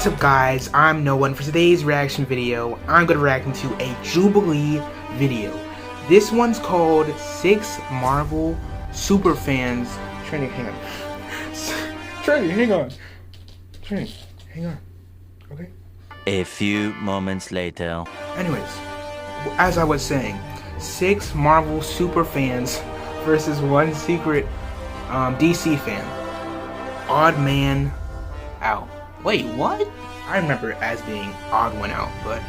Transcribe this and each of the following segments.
What's up guys, I'm Noah, and for today's reaction video, I'm going to react to a Jubilee video. This one's called 6 Marvel Superfans. Trinity, hang on. Trinity, hang on. Trinity, hang on. Okay? A few moments later. Anyways, as I was saying, 6 Marvel Superfans versus one secret DC fan. Odd man out. Wait, what? I remember it as being odd one out, but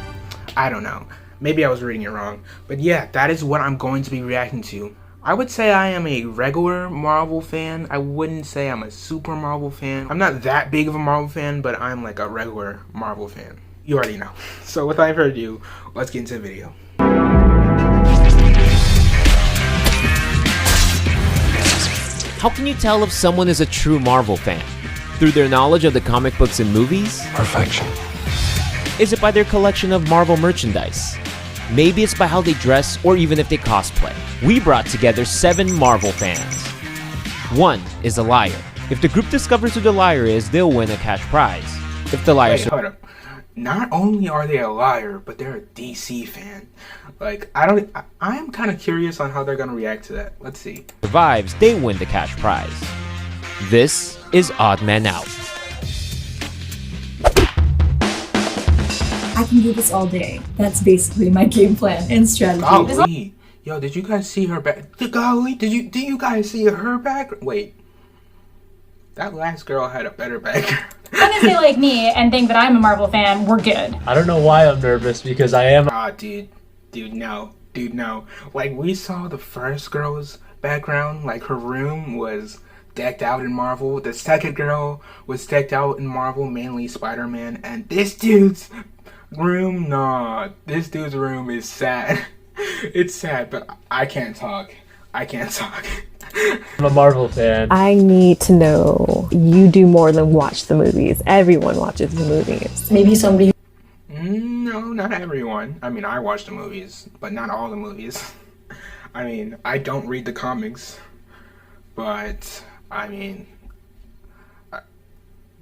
I don't know. Maybe I was reading it wrong. But yeah, that is what I'm going to be reacting to. I would say I am a regular Marvel fan. I wouldn't say I'm a super Marvel fan. I'm not that big of a Marvel fan, but I'm like a regular Marvel fan. You already know. So without further ado, let's get into the video. How can you tell if someone is a true Marvel fan? Through their knowledge of the comic books and movies? Perfection. Is it by their collection of Marvel merchandise? Maybe it's by how they dress or even if they cosplay. We brought together 7 Marvel fans. 1 is a liar. If the group discovers who the liar is, they'll win a cash prize. If the liar... Wait, hold up. Not only are they a liar, but they're a DC fan. Like, I'm kind of curious on how they're going to react to that. Let's see. Survives, they win the cash prize. This is Odd Man Out. I can do this all day. That's basically my game plan and strategy. Golly. Yo, did you guys see her back? Golly, did you guys see her back? Wait. That last girl had a better background. As they like me and think that I'm a Marvel fan, we're good. I don't know why I'm nervous because I am. Dude, no. Like, we saw the first girl's background. Like, her room was decked out in Marvel. The second girl was decked out in Marvel, mainly Spider-Man. And this dude's room, nah. This dude's room is sad. It's sad, but I can't talk. I'm a Marvel fan. I need to know you do more than watch the movies. Everyone watches the movies. Maybe somebody... No, not everyone. I mean, I watch the movies, but not all the movies. I mean, I don't read the comics, but I mean,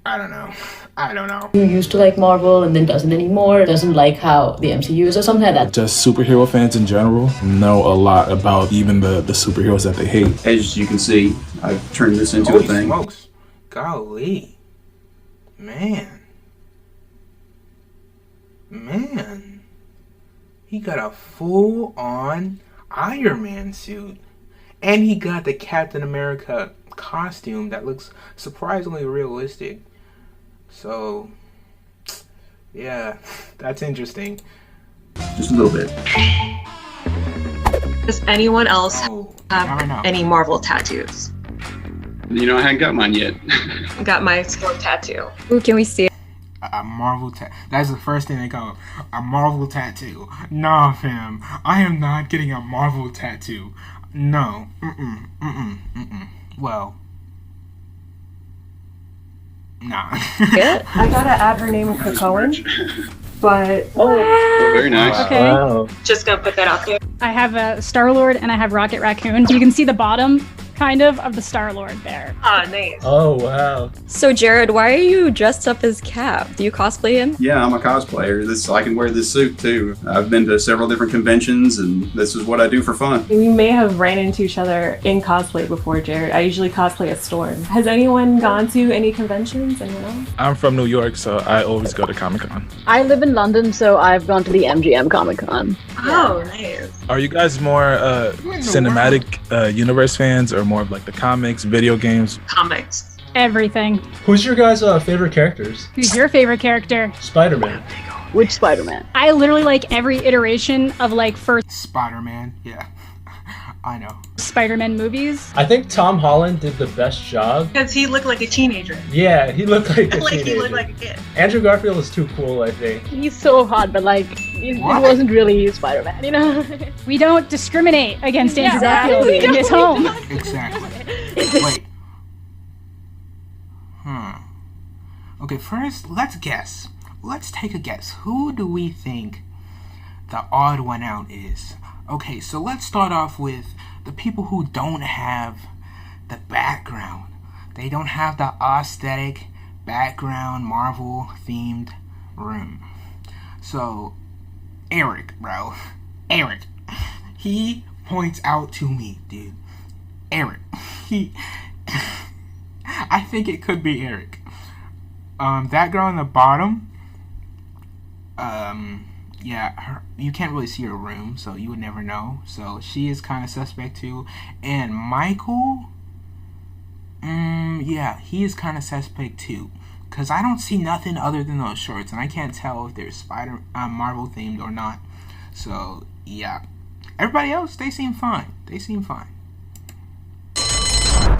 I don't know. who used to like Marvel and then doesn't anymore, doesn't like how the MCU is or something like that. Just superhero fans in general know a lot about even the superheroes that they hate. As you can see, I've turned this into a thing. Smokes. Golly. Man. He got a full-on Iron Man suit. And he got the Captain America costume that looks surprisingly realistic. So, yeah, that's interesting. Just a little bit. Does anyone else have any Marvel tattoos? You know, I haven't got mine yet. Got my storm tattoo. Ooh, can we see it? A Marvel tattoo. That's the first thing they call a Marvel tattoo. Nah, fam. I am not getting a Marvel tattoo. No. Well. Nah. I gotta add her name to Cohen, but... Oh, very nice. Okay. Wow. Just gonna put that out there. I have a Star-Lord and I have Rocket Raccoon. You can see the bottom, kind of the Star-Lord there. Ah, nice. Oh, wow. So Jared, why are you dressed up as Cap? Do you cosplay him? Yeah, I'm a cosplayer. I can wear this suit too. I've been to several different conventions and this is what I do for fun. We may have ran into each other in cosplay before, Jared. I usually cosplay as Storm. Has anyone gone to any conventions? Anyone else? I'm from New York, so I always go to Comic-Con. I live in London, so I've gone to the MGM Comic-Con. Oh, nice. Are you guys more cinematic universe fans or more of like the comics, video games? Comics. Everything. Who's your guys' favorite characters? Who's your favorite character? Spider-Man. Which Spider-Man? I literally like every iteration of like first Spider-Man, yeah. I know. Spider-Man movies. I think Tom Holland did the best job. Because he looked like a teenager. Yeah, he looked like a Like teenager. he looked like a kid. Andrew Garfield is too cool, I think. He's so hot, but like, it wasn't really Spider-Man, you know? We don't discriminate against Andrew Yeah, Garfield we in his home. Exactly. Wait. Okay, first, let's guess. Let's take a guess. Who do we think the odd one out is? Okay, so let's start off with the people who don't have the background. They don't have the aesthetic background Marvel themed room. So, Eric, bro. Eric. He points out to me, dude. Eric. I think it could be Eric. That girl in the bottom, yeah, you can't really see her room, so you would never know. So she is kind of suspect too. And Michael, yeah, he is kind of suspect too, because I don't see nothing other than those shorts, and I can't tell if they're Marvel themed or not. So yeah, everybody else, they seem fine. They seem fine.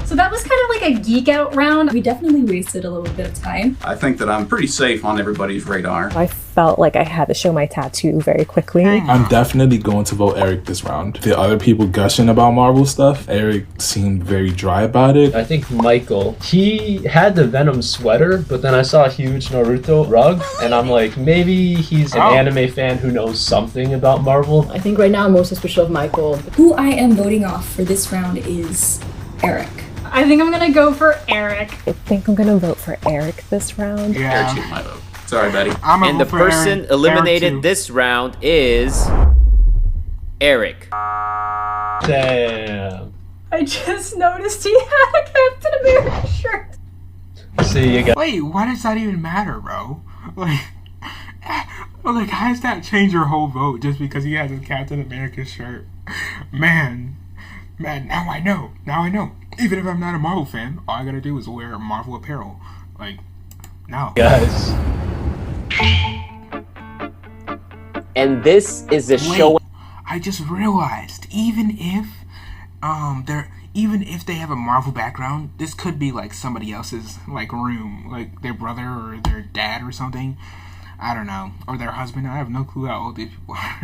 So that was kind of like a geek out round. We definitely wasted a little bit of time. I think that I'm pretty safe on everybody's radar. I felt like I had to show my tattoo very quickly. I'm definitely going to vote Eric this round. The other people gushing about Marvel stuff, Eric seemed very dry about it. I think Michael, he had the Venom sweater, but then I saw a huge Naruto rug, and I'm like, maybe he's an anime fan who knows something about Marvel. I think right now I'm most suspicious of Michael. Who I am voting off for this round is Eric. I think I'm gonna go for Eric. I think I'm gonna vote for Eric this round. Eric took my vote. Sorry, Betty. And the person eliminated this round is Eric. Damn. I just noticed he had a Captain America shirt. See you guys. Wait, why does that even matter, bro? Like, how does that change your whole vote just because he has a Captain America shirt? Man, now I know. Now I know. Even if I'm not a Marvel fan, all I gotta do is wear Marvel apparel. Like, no. Guys. And this is the show. I just realized, even if they have a Marvel background, this could be like somebody else's like room, like their brother or their dad or something. I don't know, or their husband. I have no clue how old these people are.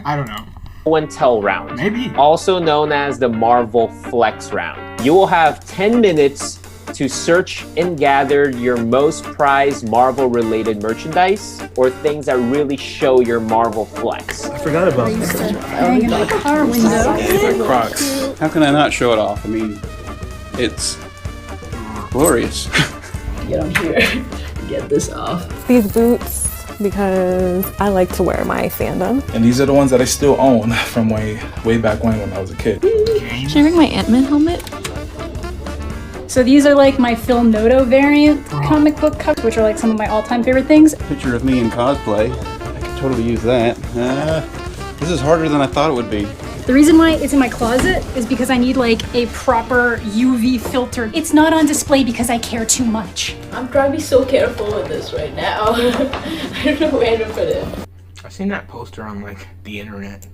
I don't know. Show and tell round. Maybe. Also known as the Marvel Flex round. You will have 10 minutes to search and gather your most prized Marvel related merchandise or things that really show your Marvel flex. I forgot about that. Car window. Crocs. How can I not show it off? I mean, it's glorious. Get on here. Get this off. These boots, because I like to wear my fandom. And these are the ones that I still own from way back when I was a kid. Should I bring my Ant-Man helmet? So these are like my Phil Noto variant comic book covers, which are like some of my all-time favorite things. Picture of me in cosplay. I could totally use that. This is harder than I thought it would be. The reason why it's in my closet is because I need like a proper UV filter. It's not on display because I care too much. I'm trying to be so careful with this right now. I don't know where to put it. I've seen that poster on like the internet.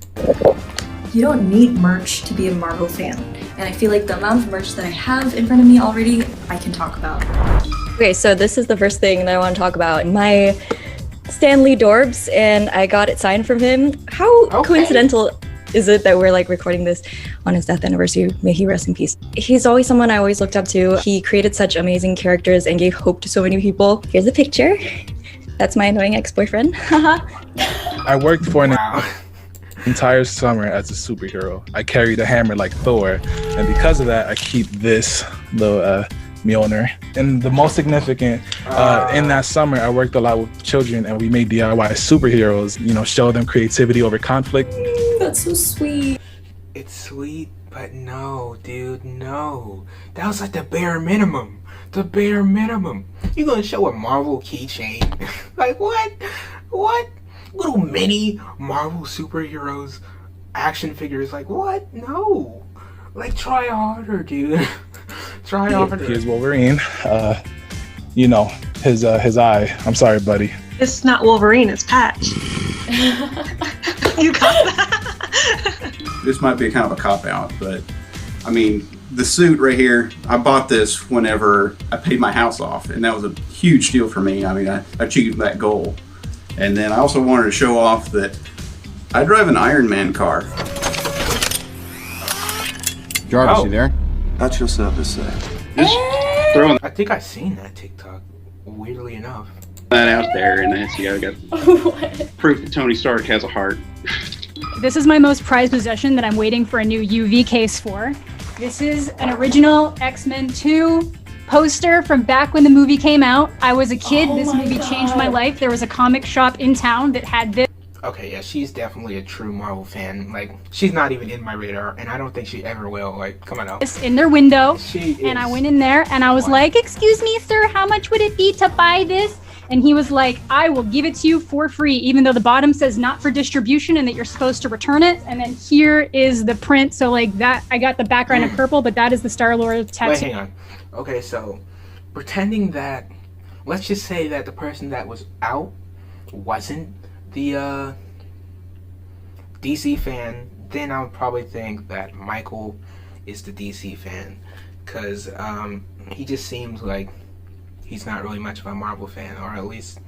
You don't need merch to be a Marvel fan. And I feel like the amount of merch that I have in front of me already, I can talk about. Okay, so this is the first thing that I want to talk about. My Stan Lee Dorbs, and I got it signed from him. How coincidental is it that we're like recording this on his death anniversary? May he rest in peace. He's always someone I always looked up to. He created such amazing characters and gave hope to so many people. Here's a picture. That's my annoying ex-boyfriend. I worked for an entire summer as a superhero. I carried a hammer like Thor, and because of that, I keep this little Mjolnir. And the most significant, in that summer, I worked a lot with children, and we made DIY superheroes. You know, show them creativity over conflict. That's so sweet. It's sweet, but no, dude, no. That was like the bare minimum. The bare minimum. You gonna show a Marvel keychain? Like what? What? Little mini Marvel superheroes action figures? Like what? No. Like try harder, dude. Try harder. Here's Wolverine. You know, his eye. I'm sorry, buddy. It's not Wolverine, it's Patch. You got that? This might be kind of a cop-out, but I mean, the suit right here, I bought this whenever I paid my house off, and that was a huge deal for me. I mean, I achieved that goal. And then I also wanted to show off that I drive an Iron Man car. Jarvis, you there? That's just up to say. Just throwing I think I've seen that TikTok, weirdly enough. that out there, and that's, you got proof that Tony Stark has a heart. This is my most prized possession that I'm waiting for a new UV case for. This is an original X-Men 2 poster from back when the movie came out. I was a kid. This movie God. changed my life. There was a comic shop in town that had this. Okay, yeah, she's definitely a true Marvel fan. Like, she's not even in my radar, and I don't think she ever will. Like, come on out. In their window. She is. And I went in there and I was like, excuse me, sir, how much would it be to buy this? And he was like, I will give it to you for free, even though the bottom says not for distribution and that you're supposed to return it. And then here is the print. So like that, I got the background in purple, but that is the Star-Lord tattoo. Wait, hang on. Okay, so pretending that, let's just say that the person that was out wasn't the DC fan, then I would probably think that Michael is the DC fan, because he just seems like he's not really much of a Marvel fan, or at least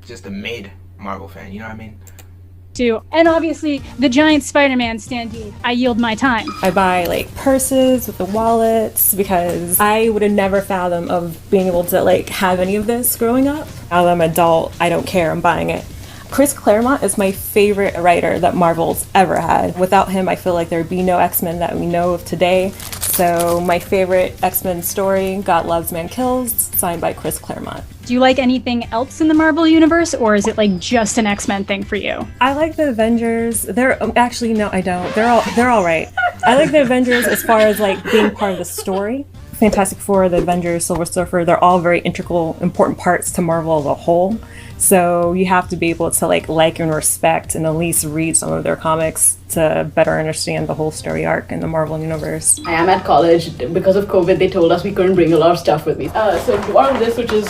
just a mid Marvel fan, you know what I mean? Too. And obviously the giant Spider-Man standee. I yield my time. I buy like purses with the wallets because I would have never fathomed of being able to like have any of this growing up. Now that I'm an adult, I don't care, I'm buying it. Chris Claremont is my favorite writer that Marvel's ever had. Without him, I feel like there would be no X-Men that we know of today. So my favorite X-Men story, God Loves, Man Kills, signed by Chris Claremont. Do you like anything else in the Marvel universe, or is it like just an X-Men thing for you? I like the Avengers. They're actually no, I don't. They're all right. I like the Avengers as far as like being part of the story. Fantastic Four, the Avengers, Silver Surfer, they're all very integral, important parts to Marvel as a whole. So you have to be able to like and respect and at least read some of their comics to better understand the whole story arc in the Marvel universe. I am at college. Because of COVID, they told us we couldn't bring a lot of stuff with me. So one of this, which is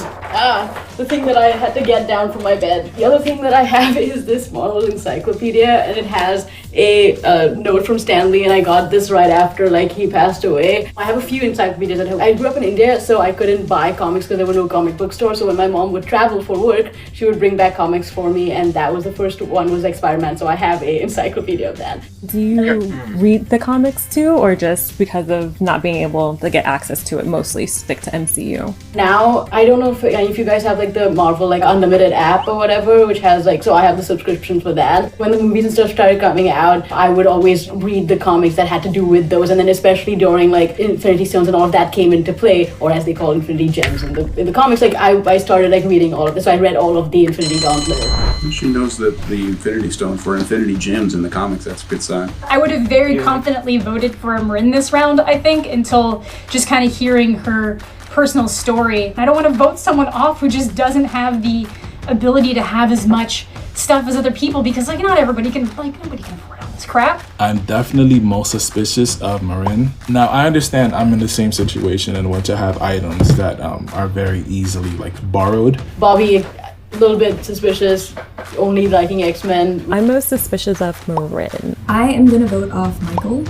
the thing that I had to get down from my bed. The other thing that I have is this Marvel encyclopedia, and it has a note from Stan Lee, and I got this right after he passed away. I have a few encyclopedias at home. I grew up in India, so I couldn't buy comics because there were no comic book stores. So when my mom would travel for work, she would bring back comics for me, and that was the first one, was like Spider-Man. So I have a encyclopedia of that. Do you read the comics too, or just because of not being able to get access to it, mostly stick to MCU? Now, I don't know if you guys have the Marvel Unlimited app or whatever, which has so I have the subscription for that. When the movies and stuff started coming out, I would always read the comics that had to do with those, and then especially during Infinity Stones and all of that came into play, or as they call Infinity Gems in the comics. I started reading all of this. So I read all of the Infinity Gauntlet. She knows that the Infinity Stones were Infinity Gems in the comics. That's a good sign. I would have very confidently voted for Marin this round, I think, until just kind of hearing her personal story. I don't want to vote someone off who just doesn't have the ability to have as much stuff as other people, because not everybody can nobody can afford all this crap. I'm definitely most suspicious of Marin. Now I understand I'm in the same situation in which I have items that are very easily borrowed. Bobby, a little bit suspicious, only liking X-Men. I'm most suspicious of Marin. I am gonna vote off Michael.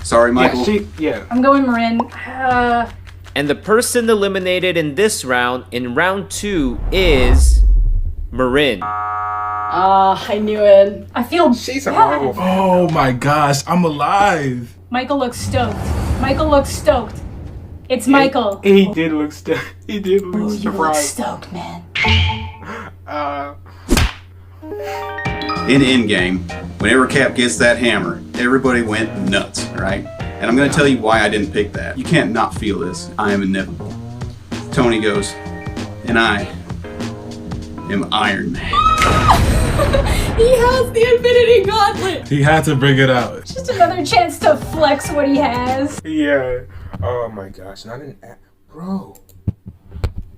Sorry, Michael. Yeah. I'm going Marin. And the person eliminated in this round, in round 2, is Marin. I knew it. I feel she's a Marvel fan. Oh my gosh, I'm alive. Michael looks stoked. Michael looks stoked. It's Michael. He did look stoked. He did look surprised. You look stoked, man. In Endgame, whenever Cap gets that hammer, everybody went nuts, right? And I'm going to tell you why I didn't pick that. You can't not feel this. I am inevitable. Tony goes, and I am Iron Man. He has the Infinity Gauntlet. He had to bring it out. Just another chance to flex what he has. Yeah. Oh my gosh, not an bro.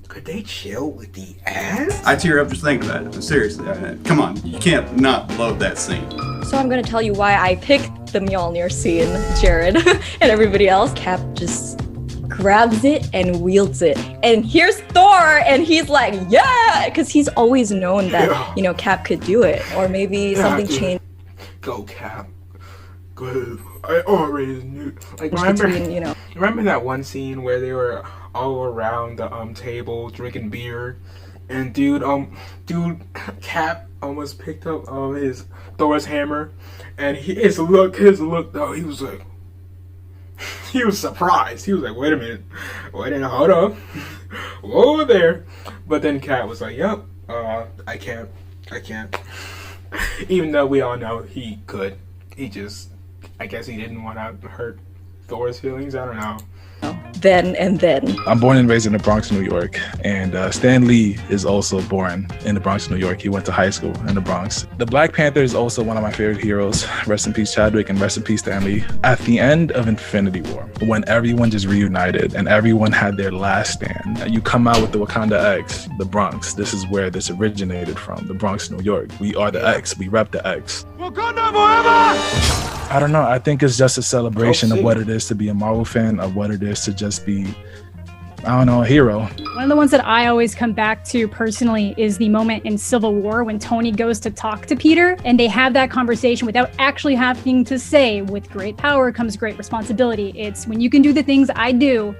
Could they chill with the ass? I tear up just thinking about it. Seriously, come on. You can't not love that scene. So I'm gonna tell you why I picked the Mjolnir scene, Jared, and everybody else. Cap just grabs it and wields it. And here's Thor, and he's like, yeah! Because he's always known that, Cap could do it. Or maybe something changed. Go, Cap. Go. I already knew. Remember that one scene where they were all around the though drinking beer, and dude Cap almost picked up his Thor's hammer, and his look though, he was like, he was surprised. He was like, wait a minute, hold up, whoa there. But then Cap was like, yep, I can't. Even though we all know he could, I guess he didn't want to hurt Thor's feelings. I don't know. then and then. I'm born and raised in the Bronx, New York, and Stan Lee is also born in the Bronx, New York. He went to high school in the Bronx. The Black Panther is also one of my favorite heroes. Rest in peace, Chadwick, and rest in peace, Stan Lee. At the end of Infinity War, when everyone just reunited and everyone had their last stand, you come out with the Wakanda X, the Bronx. This is where this originated from, the Bronx, New York. We are the X. We rep the X. Wakanda forever! I don't know. I think it's just a celebration of what it is to be a Marvel fan, of what it is to just be, I don't know, a hero. One of the ones that I always come back to personally is the moment in Civil War when Tony goes to talk to Peter and they have that conversation without actually having to say, with great power comes great responsibility. It's when you can do the things I do,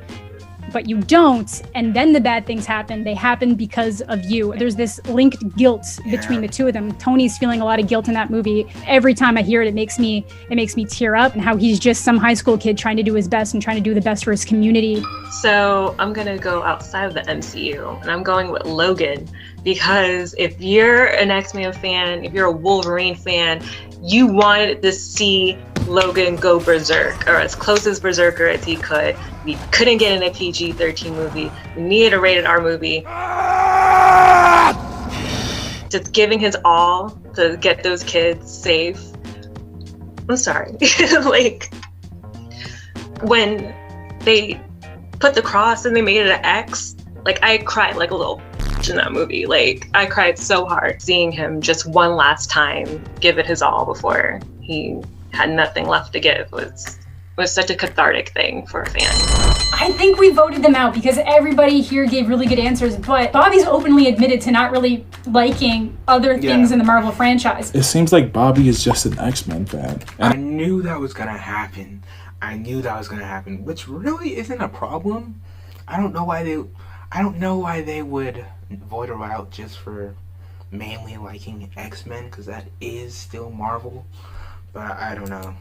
but you don't, and then the bad things happen. They happen because of you. There's this linked guilt between the two of them. Tony's feeling a lot of guilt in that movie. Every time I hear it, it makes me tear up, and how he's just some high school kid trying to do his best and trying to do the best for his community. So I'm gonna go outside of the MCU, and I'm going with Logan, because if you're an X-Men fan, if you're a Wolverine fan, you wanted to see Logan go berserk, or as close as berserker as he could. We couldn't get in a PG-13 movie. We needed a rated R movie. Just giving his all to get those kids safe. I'm sorry. Like, when they put the cross and they made it an X, like, I cried like a little in that movie. Like, I cried so hard seeing him just one last time give it his all before he had nothing left to give. Was such a cathartic thing for a fan. I think we voted them out because everybody here gave really good answers, but Bobby's openly admitted to not really liking other things in the Marvel franchise. It seems like Bobby is just an X-Men fan. I knew that was gonna happen. Which really isn't a problem. I don't know why they would vote her out just for mainly liking X-Men, because that is still Marvel. But I don't know.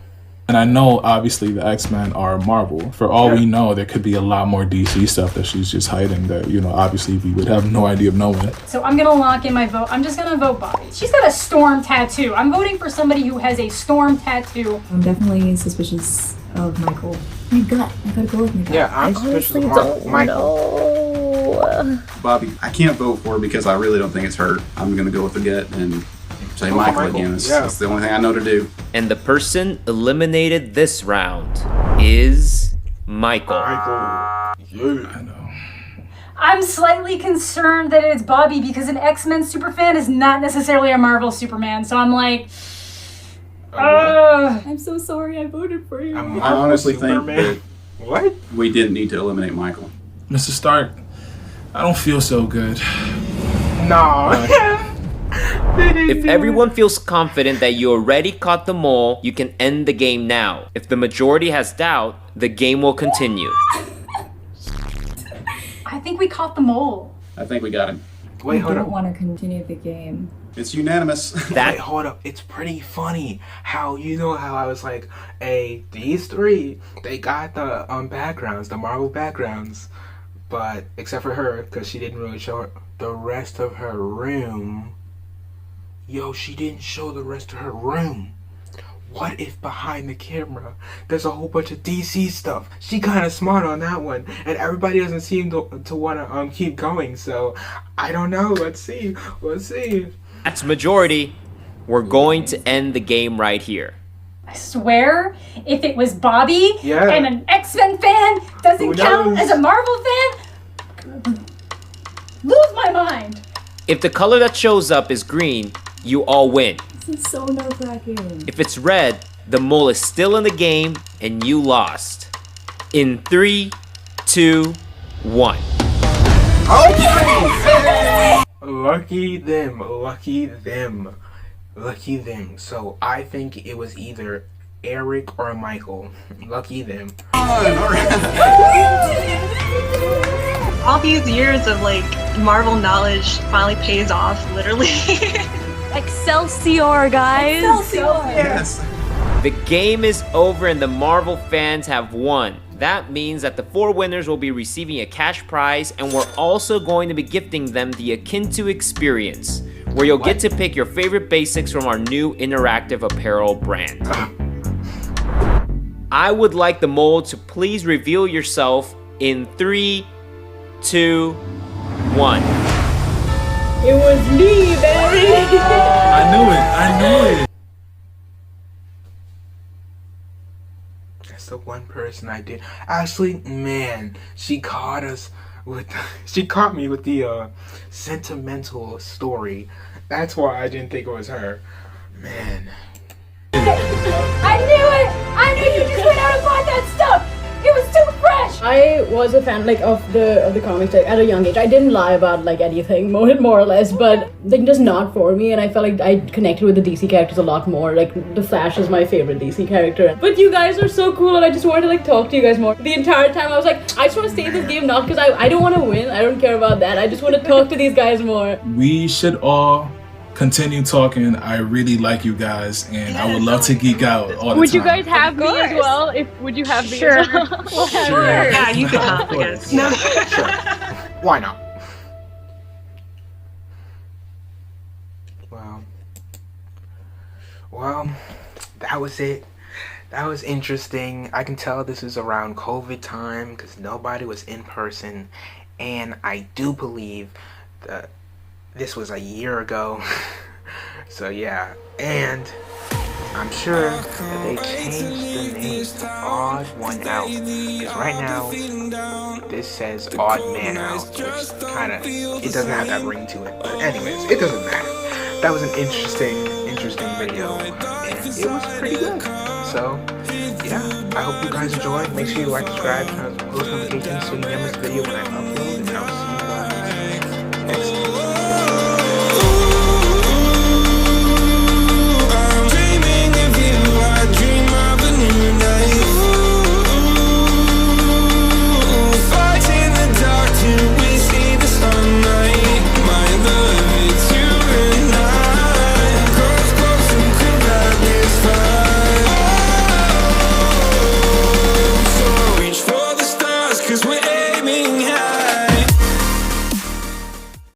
And I know, obviously, the X-Men are Marvel. For all we know, there could be a lot more DC stuff that she's just hiding that, obviously we would have no idea of knowing. So I'm gonna lock in my vote. I'm just gonna vote Bobby. She's got a storm tattoo. I'm voting for somebody who has a storm tattoo. I'm definitely suspicious of Michael. My gut. I gotta go with my gut. Yeah, I'm suspicious of Michael. Bobby, I can't vote for her because I really don't think it's her. I'm gonna go with the gut and say Michael again. That's the only thing I know to do. And the person eliminated this round is Michael. I know. I'm slightly concerned that it's Bobby because an X-Men superfan is not necessarily a Marvel Superman. So I'm like, I'm so sorry I voted for you. I honestly think that we didn't need to eliminate Michael. Mr. Stark, I don't feel so good. No. If everyone feels confident that you already caught the mole, you can end the game now. If the majority has doubt, the game will continue. I think we caught the mole. I think we got him. Wait, hold I up. don't want to continue the game. It's unanimous. Wait, hold up. It's pretty funny how I was like, hey, these three, they got the backgrounds, the Marvel backgrounds, but except for her, because she didn't really show the rest of her room. Yo, she didn't show the rest of her room. What if behind the camera there's a whole bunch of DC stuff? She kind of smart on that one, and everybody doesn't seem to want to keep going. So I don't know. Let's see. That's majority. We're going to end the game right here. I swear, if it was Bobby and an X-Men fan doesn't count as a Marvel fan, lose my mind. If the color that shows up is green, you all win. This is so nerve-wracking. If it's red, the mole is still in the game and you lost. In 3, 2, 1. Okay. Lucky them. So I think it was either Eric or Michael. Lucky them. All these years of Marvel knowledge finally pays off, literally. Excelsior, guys! Excelsior! Yes. The game is over and the Marvel fans have won. That means that the 4 winners will be receiving a cash prize, and we're also going to be gifting them the Akin to experience, where you'll get to pick your favorite basics from our new interactive apparel brand. I would like the mole to please reveal yourself in 3, 2, 1. It was me, baby! I knew it. That's the one person I did. Ashley, man, she caught us with. She caught me with the sentimental story. That's why I didn't think it was her. Man. I knew it! I knew you just went out and bought that stuff! It was too fresh! I was a fan of the comics at a young age. I didn't lie about anything, more or less, but just not for me, and I felt like I connected with the DC characters a lot more. The Flash is my favorite DC character. But you guys are so cool, and I just wanted to talk to you guys more. The entire time I was like, I just want to stay in this game, not because I don't want to win, I don't care about that. I just want to talk to these guys more. We should all continue talking. I really like you guys, and I would love to geek out all the Would time. you guys have me as well? Would you have me Sure. as well? We'll have Sure. her. Yeah, you can help, I guess. No. Sure. Why not? Well, that was it. That was interesting. I can tell this is around COVID time because nobody was in person, and I do believe that this was a year ago. So yeah, and I'm sure that they changed the name to Odd One Out, because right now this says Odd Man Out, which kind of, it doesn't have that ring to it. But anyways, it doesn't matter. That was an interesting video, and it was pretty good. So yeah, I hope you guys enjoyed. Make sure you like, subscribe, turn on post notifications so you never miss a video when I upload, and I'll see you guys next time. Cause we're